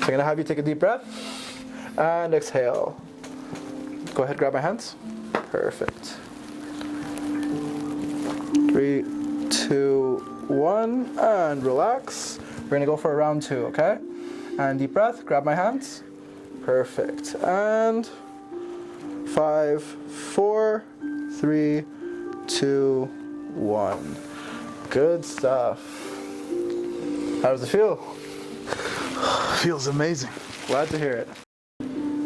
I'm gonna have you take a deep breath and exhale. Go ahead, grab my hands. Perfect. 3, 2, 1, and relax. We're gonna go for a round 2, okay? And deep breath, grab my hands. Perfect. And 5, 4, 3, 2, 1. Good stuff. How does it feel? Feels amazing. Glad to hear it.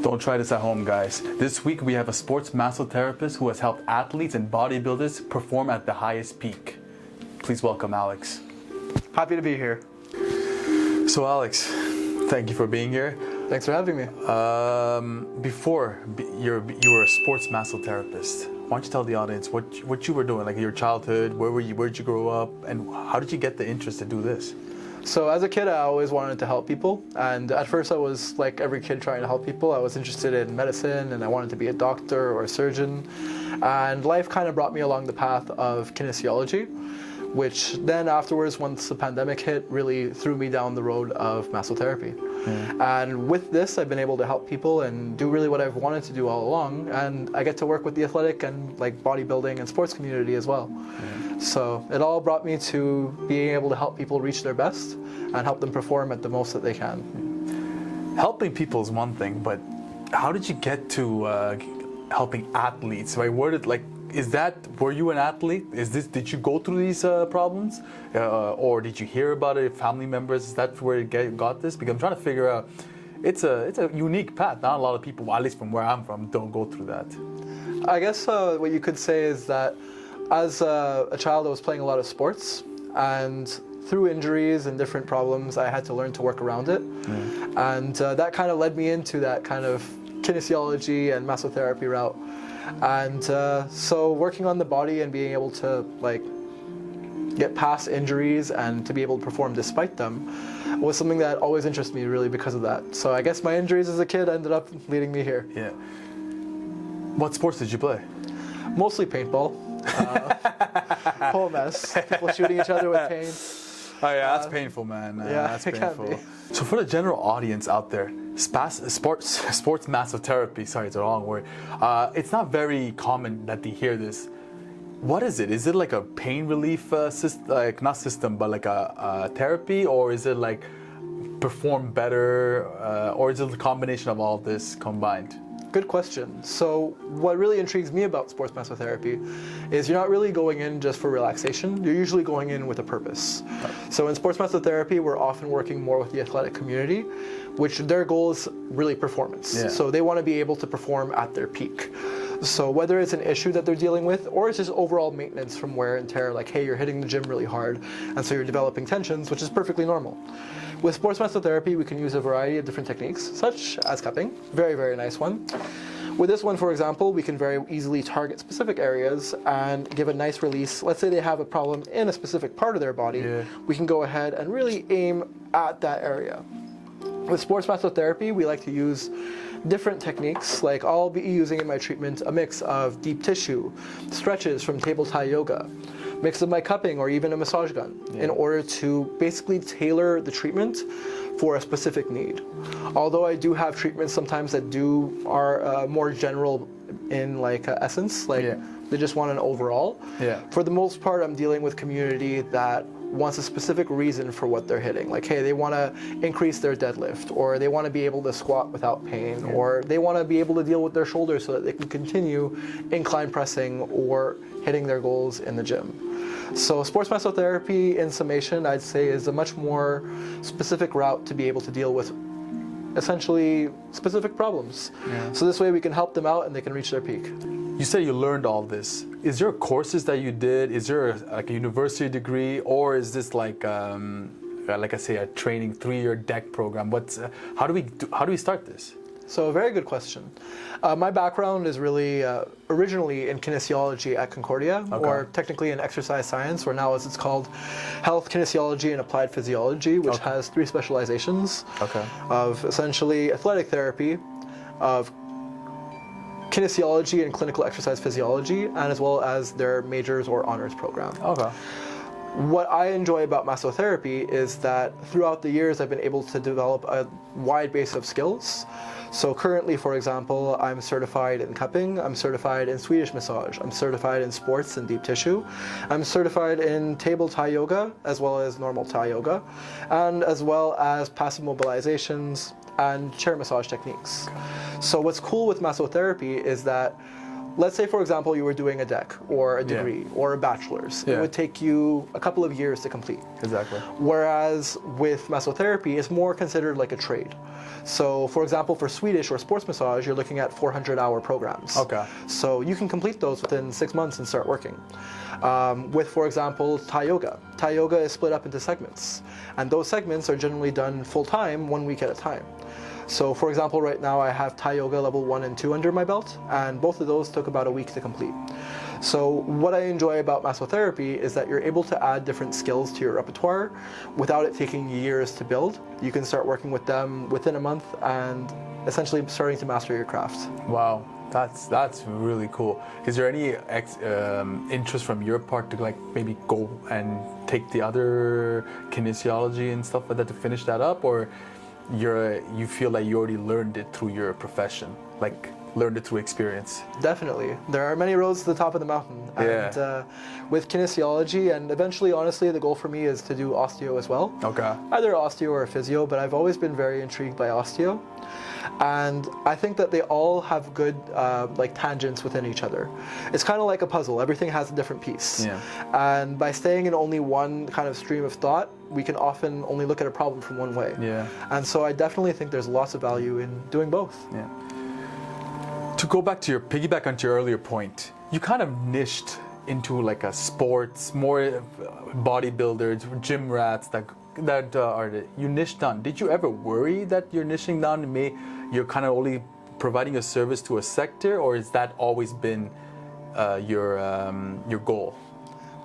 Don't try this at home, guys. This week we have a sports massotherapist who has helped athletes and bodybuilders perform at the highest peak. Please welcome Alex. Happy to be here. So Alex, thank you for being here. Thanks for having me. Before you were a sports massotherapist. Why don't you tell the audience what you were doing, like your childhood, where'd you grow up, and how did you get the interest to do this? So as a kid, I always wanted to help people, and at first I was like every kid trying to help people. I was interested in medicine, and I wanted to be a doctor or a surgeon, and life kind of brought me along the path of kinesiology, which then afterwards, once the pandemic hit, really threw me down the road of massotherapy. And with this, I've been able to help people and do really what I've wanted to do all along, and I get to work with the athletic and like bodybuilding and sports community as well. So it all brought me to being able to help people reach their best and help them perform at the most that they can. Helping people is one thing, but how did you get to helping athletes? Right? Were you an athlete? Did you go through these problems, or did you hear about it? Family members? Is that where you got this? Because I'm trying to figure out. It's a unique path. Not a lot of people, at least from where I'm from, don't go through that. I guess what you could say is that as a child, I was playing a lot of sports, and through injuries and different problems, I had to learn to work around it. And that kind of led me into that kind of kinesiology and massotherapy route. And so working on the body and being able to like get past injuries and to be able to perform despite them was something that always interested me really because of that. So I guess my injuries as a kid ended up leading me here. Yeah. What sports did you play? Mostly paintball. Whole mess. People shooting each other with paint. Oh yeah, that's painful, man. Yeah, that's it painful. can be. So for the general audience out there, sports massotherapy, sorry, it's the wrong word. It's not very common that they hear this. What is it? Is it like a pain relief system, like not system, but like a therapy, or is it like perform better, or is it a combination of all this combined? Good question. So what really intrigues me about sports massotherapy is you're not really going in just for relaxation. You're usually going in with a purpose. So in sports massotherapy, we're often working more with the athletic community, which their goal is really performance. Yeah. So they want to be able to perform at their peak. So whether it's an issue that they're dealing with or it's just overall maintenance from wear and tear, like, hey, you're hitting the gym really hard, and so you're developing tensions, which is perfectly normal. With sports massotherapy, we can use a variety of different techniques, such as cupping, very, very nice one. With this one, for example, we can very easily target specific areas and give a nice release. Let's say they have a problem in a specific part of their body. We can go ahead and really aim at that area. With sports massotherapy, we like to use different techniques. Like I'll be using in my treatment a mix of deep tissue, stretches from table tie yoga, mix of my cupping or even a massage gun in order to basically tailor the treatment for a specific need. Although I do have treatments sometimes that are more general in like essence, like they just want an overall. For the most part, I'm dealing with community that wants a specific reason for what they're hitting. Like, hey, they want to increase their deadlift, or they want to be able to squat without pain, or they want to be able to deal with their shoulders so that they can continue incline pressing or hitting their goals in the gym. So sports massotherapy, in summation, I'd say is a much more specific route to be able to deal with essentially specific problems. So this way we can help them out and they can reach their peak. You said you learned all this. Is there courses that you did? Is there like a university degree, or is this like I say, a training 3-year deck program? How do we start this? So a very good question. My background is really originally in kinesiology at Concordia, or technically in exercise science, or now as it's called, health kinesiology and applied physiology, which has 3 specializations of essentially athletic therapy, of kinesiology and clinical exercise physiology, and as well as their majors or honors program. What I enjoy about massotherapy is that throughout the years I've been able to develop a wide base of skills. So currently, for example, I'm certified in cupping, I'm certified in Swedish massage, I'm certified in sports and deep tissue, I'm certified in table Thai yoga as well as normal Thai yoga, and as well as passive mobilizations and chair massage techniques. So what's cool with massotherapy is that, let's say, for example, you were doing a DEC or a degree or a bachelor's. It would take you a couple of years to complete. Exactly. Whereas with massotherapy, it's more considered like a trade. So, for example, for Swedish or sports massage, you're looking at 400-hour programs. Okay. So you can complete those within 6 months and start working. With, for example, Thai yoga. Thai yoga is split up into segments. And those segments are generally done full-time, 1 week at a time. So, for example, right now I have Thai yoga level 1 and 2 under my belt, and both of those took about a week to complete. So what I enjoy about massotherapy is that you're able to add different skills to your repertoire without it taking years to build. You can start working with them within a month and essentially starting to master your craft. Wow, that's really cool. Is there any interest from your part to like maybe go and take the other kinesiology and stuff like that to finish that up, or you feel like you already learned it through your profession, like learned it through experience? Definitely. There are many roads to the top of the mountain. And with kinesiology, and eventually, honestly, the goal for me is to do osteo as well. Okay. Either osteo or physio, but I've always been very intrigued by osteo. And I think that they all have good like tangents within each other. It's kind of like a puzzle. Everything has a different piece. Yeah. And by staying in only one kind of stream of thought, we can often only look at a problem from one way. Yeah. And so I definitely think there's lots of value in doing both. Yeah. To go back to piggyback onto your earlier point, you kind of niched into like a sports, more bodybuilders, gym rats you niched down. Did you ever worry that you're niching down and you're kind of only providing a service to a sector, or has that always been your goal?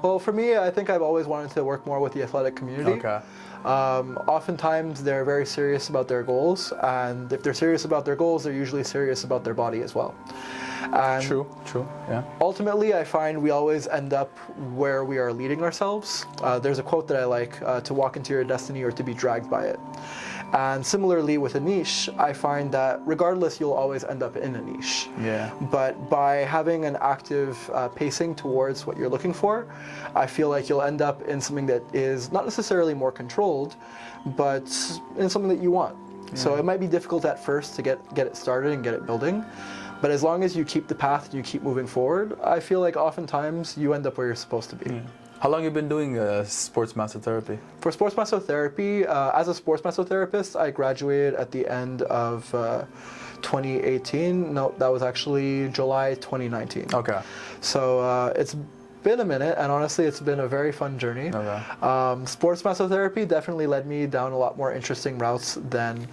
Well, for me, I think I've always wanted to work more with the athletic community. Okay. Oftentimes, they're very serious about their goals, and if they're serious about their goals, they're usually serious about their body as well. And true, yeah. Ultimately, I find we always end up where we are leading ourselves. There's a quote that I like, to walk into your destiny or to be dragged by it. And similarly with a niche, I find that regardless, you'll always end up in a niche. Yeah. But by having an active pacing towards what you're looking for, I feel like you'll end up in something that is not necessarily more controlled, but in something that you want. Yeah. So it might be difficult at first to get it started and get it building. But as long as you keep the path and you keep moving forward, I feel like oftentimes you end up where you're supposed to be. Yeah. How long have you been doing sports massotherapy? For sports massotherapy, as a sports massotherapist, I graduated at the end of 2018. No, that was actually July 2019. Okay. So it's been a minute, and honestly, it's been a very fun journey. Okay. Sports massotherapy definitely led me down a lot more interesting routes than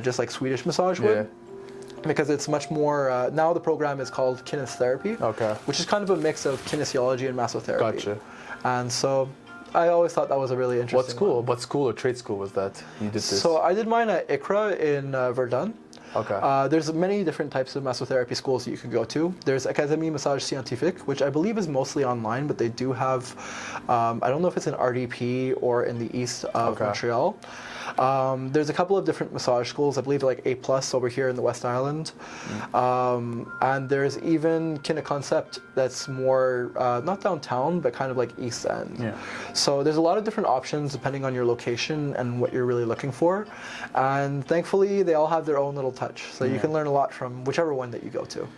just like Swedish massage would. Yeah. Because it's much more, now the program is called kinesiotherapy, okay, which is kind of a mix of kinesiology and massotherapy. Gotcha. And so I always thought that was a really interesting one. What school or trade school was that you did this? So I did mine at ICRA in Verdun. Okay. There's many different types of massotherapy schools that you could go to. There's Académie Massage Scientifique, which I believe is mostly online, but they do have, I don't know if it's in RDP or in the east of Montreal. There's a couple of different massage schools, I believe like A+ over here in the West Island. And there's even Kineconcept that's more, not downtown, but kind of like East End. Yeah. So there's a lot of different options depending on your location and what you're really looking for. And thankfully, they all have their own little touch. So you can learn a lot from whichever one that you go to.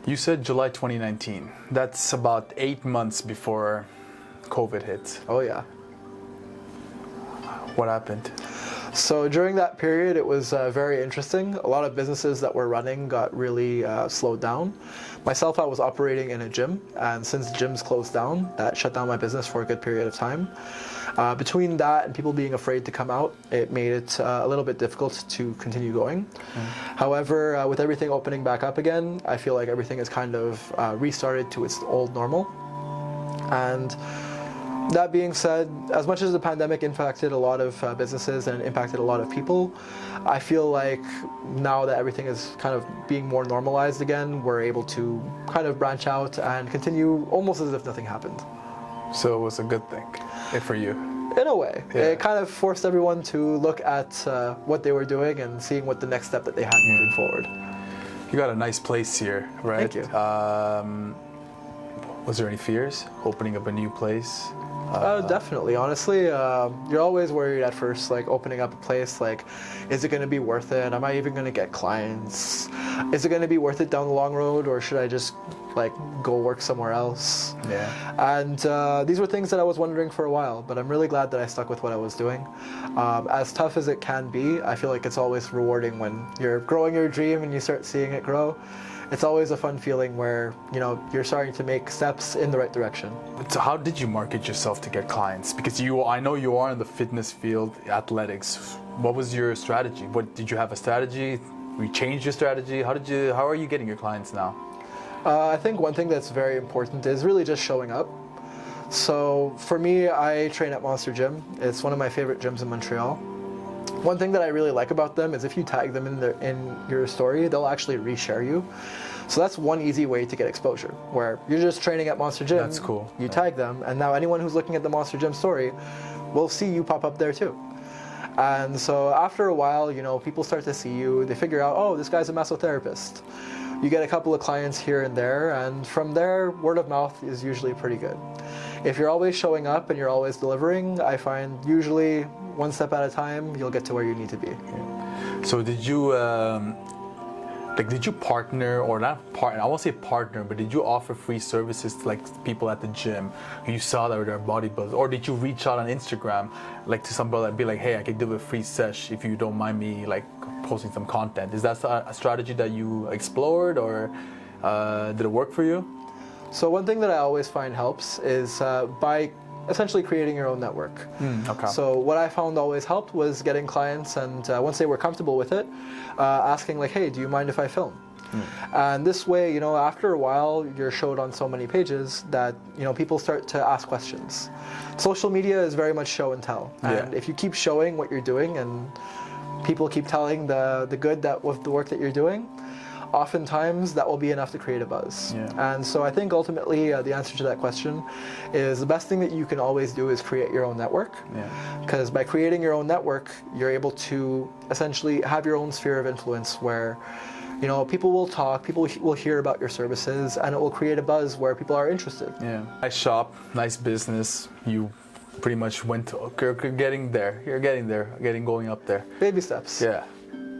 You said July 2019. That's about 8 months before COVID hit. Oh yeah. What happened? So during that period, it was very interesting. A lot of businesses that were running got really slowed down. Myself, I was operating in a gym, and since gyms closed down, that shut down my business for a good period of time. Between that and people being afraid to come out, it made it a little bit difficult to continue going. However, with everything opening back up again, I feel like everything is kind of restarted to its old normal. And that being said, as much as the pandemic impacted a lot of businesses and impacted a lot of people, I feel like now that everything is kind of being more normalized again, we're able to kind of branch out and continue almost as if nothing happened. So it was a good thing for you. In a way, Yeah. it kind of forced everyone to look at what they were doing and seeing what the next step that they had moving forward. You got a nice place here, right? Thank you. Was there any fears opening up a new place? Definitely. Honestly, you're always worried at first, like opening up a place. Like, is it going to be worth it? Am I even going to get clients? Is it going to be worth it down the long road, or should I just like go work somewhere else? Yeah. And these were things that I was wondering for a while, but I'm really glad that I stuck with what I was doing. As tough as it can be, I feel like it's always rewarding when you're growing your dream and you start seeing it grow. It's always a fun feeling where, you know, you're starting to make steps in the right direction. So how did you market yourself to get clients? Because I know you are in the fitness field, athletics. What was your strategy? What did you have a strategy? You changed your strategy? How are you getting your clients now? I think one thing that's very important is really just showing up. So for me, I train at Monster Gym. It's one of my favorite gyms in Montreal. One thing that I really like about them is if you tag them in your story, they'll actually reshare you. So that's one easy way to get exposure, where you're just training at Monster Gym. That's cool. You tag them, and now anyone who's looking at the Monster Gym story will see you pop up there too. And so after a while, you know, people start to see you. They figure out, oh, this guy's a massotherapist. You get a couple of clients here and there, and from there, word of mouth is usually pretty good. If you're always showing up and you're always delivering, I find usually one step at a time, you'll get to where you need to be. So did you partner, or not partner, I won't say partner, but did you offer free services to like people at the gym who you saw that were their bodybuilders? Or did you reach out on Instagram like to somebody and be like, hey, I could do a free sesh if you don't mind me like posting some content? Is that a strategy that you explored, or did it work for you? So one thing that I always find helps is by essentially creating your own network. Okay. So what I found always helped was getting clients, and once they were comfortable with it, asking like, hey, do you mind if I film? And this way, you know, after a while, you're showed on so many pages that, you know, people start to ask questions. Social media is very much show and tell. And if you keep showing what you're doing and people keep telling the good that with the work that you're doing, oftentimes that will be enough to create a buzz. And so I think ultimately the answer to that question is the best thing that you can always do is create your own network. Because by creating your own network, you're able to essentially have your own sphere of influence where, you know, people will talk, people will hear about your services, and it will create a buzz where people are interested. Nice shop, nice business. You pretty much went to, you're getting there. You're getting there, going up there. Baby steps.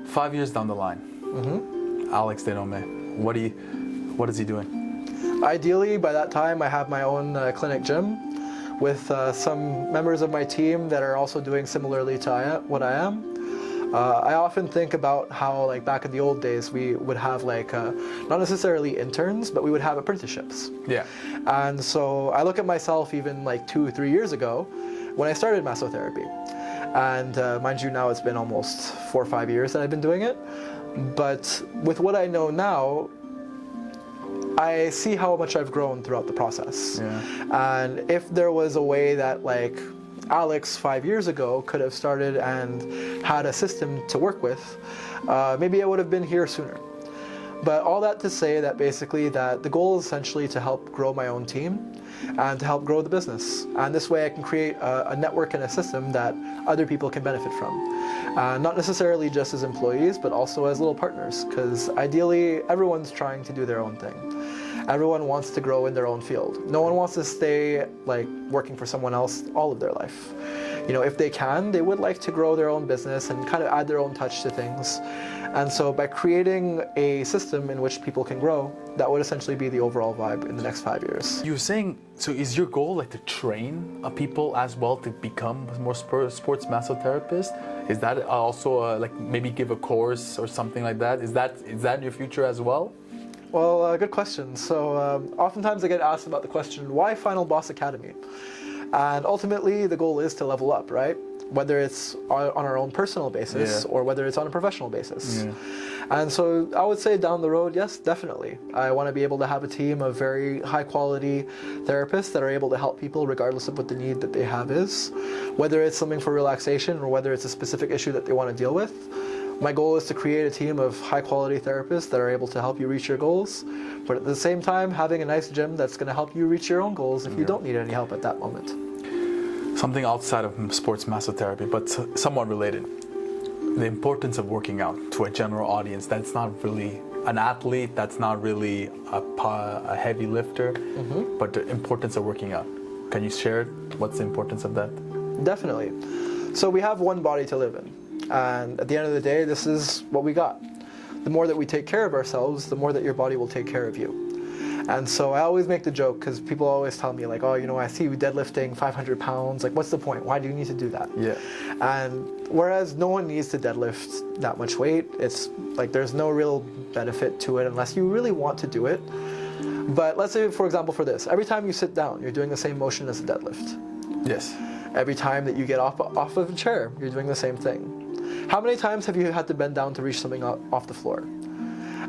5 years down the line. Alex Denommee, what is he doing? Ideally, by that time, I have my own clinic gym with some members of my team that are also doing similarly to what I am. I often think about how, like, back in the old days, we would have like not necessarily interns, but we would have apprenticeships. And so I look at myself even like 2-3 years ago when I started massotherapy. And mind you, now it's been almost 4 or 5 years that I've been doing it. But with what I know now, I see how much I've grown throughout the process. And if there was a way that like Alex 5 years ago could have started and had a system to work with, maybe I would have been here sooner. But all that to say that basically that the goal is essentially to help grow my own team and to help grow the business. And this way I can create a network and a system that other people can benefit from. Not necessarily just as employees, but also as little partners, because ideally everyone's trying to do their own thing. Everyone wants to grow in their own field. No one wants to stay like working for someone else all of their life. You know, if they can, they would like to grow their own business and kind of add their own touch to things. And so by creating a system in which people can grow, that would essentially be the overall vibe in the next 5 years. You were saying, so is your goal like to train people as well to become more sports massotherapist? Is that also like maybe give a course or something like that? Is that your future as well? Well, good question. So oftentimes I get asked about the question, why Final Boss Academy? And ultimately the goal is to level up, right? Whether it's on our own personal basis or whether it's on a professional basis. And so I would say down the road, yes, definitely. I want to be able to have a team of very high quality therapists that are able to help people regardless of what the need that they have is. Whether it's something for relaxation or whether it's a specific issue that they want to deal with. My goal is to create a team of high-quality therapists that are able to help you reach your goals, but at the same time, having a nice gym that's going to help you reach your own goals if you don't need any help at that moment. Something outside of sports massotherapy, but somewhat related. The importance of working out to a general audience that's not really an athlete, that's not really a heavy lifter, but the importance of working out. Can you share what's the importance of that? Definitely. So we have one body to live in, and at the end of the day, this is what we got. The more that we take care of ourselves, the more that your body will take care of you. And so I always make the joke, because people always tell me like, oh, you know, I see you deadlifting 500 pounds, like what's the point? Why do you need to do that? Yeah. And whereas no one needs to deadlift that much weight, it's like there's no real benefit to it unless you really want to do it. But let's say, for example, for this, every time you sit down, you're doing the same motion as a deadlift. Yes. Every time that you get off of a chair, you're doing the same thing. How many times have you had to bend down to reach something off the floor?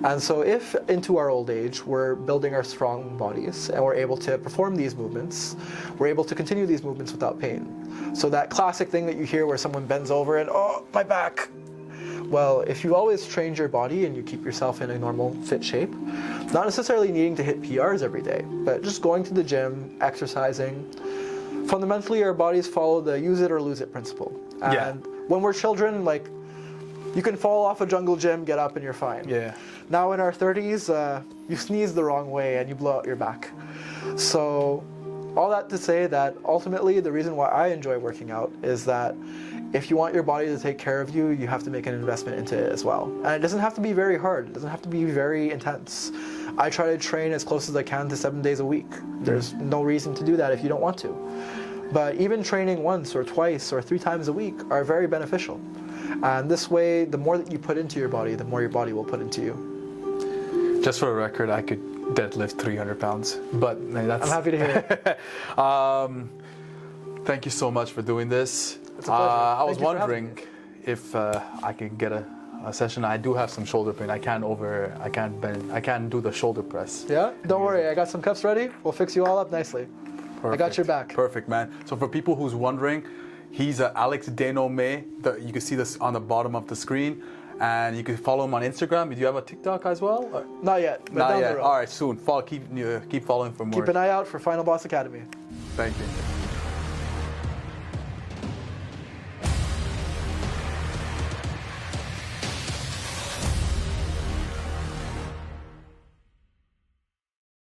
And so if into our old age, we're building our strong bodies and we're able to perform these movements, we're able to continue these movements without pain. So that classic thing that you hear where someone bends over and, oh, my back. Well, if you always train your body and you keep yourself in a normal, fit shape, not necessarily needing to hit PRs every day, but just going to the gym, exercising, fundamentally our bodies follow the use it or lose it principle. And when we're children, like, you can fall off a jungle gym, get up, and you're fine. Yeah. Now in our 30s, you sneeze the wrong way and you blow out your back. So all that to say that ultimately the reason why I enjoy working out is that if you want your body to take care of you, you have to make an investment into it as well. And it doesn't have to be very hard. It doesn't have to be very intense. I try to train as close as I can to 7 days a week. There's no reason to do that if you don't want to. But even training once or twice or 3 times a week are very beneficial. And this way, the more that you put into your body, the more your body will put into you. Just for the record, I could deadlift 300 pounds, but that's... I'm happy to hear it. Thank you so much for doing this. It's a pleasure. I was Thank you for having wondering if I could get a session. I do have some shoulder pain. I can't bend. I can't do the shoulder press. Yeah? Don't worry, I got some cups ready. We'll fix you all up nicely. Perfect. I got your back. Perfect, man. So for people who's wondering, he's Alex Denommee. You can see this on the bottom of the screen. And you can follow him on Instagram. Do you have a TikTok as well? Or? Not yet, but Not down yet. the road. All right, soon. Keep following for more. Keep an eye out for Final Boss Academy. Thank you.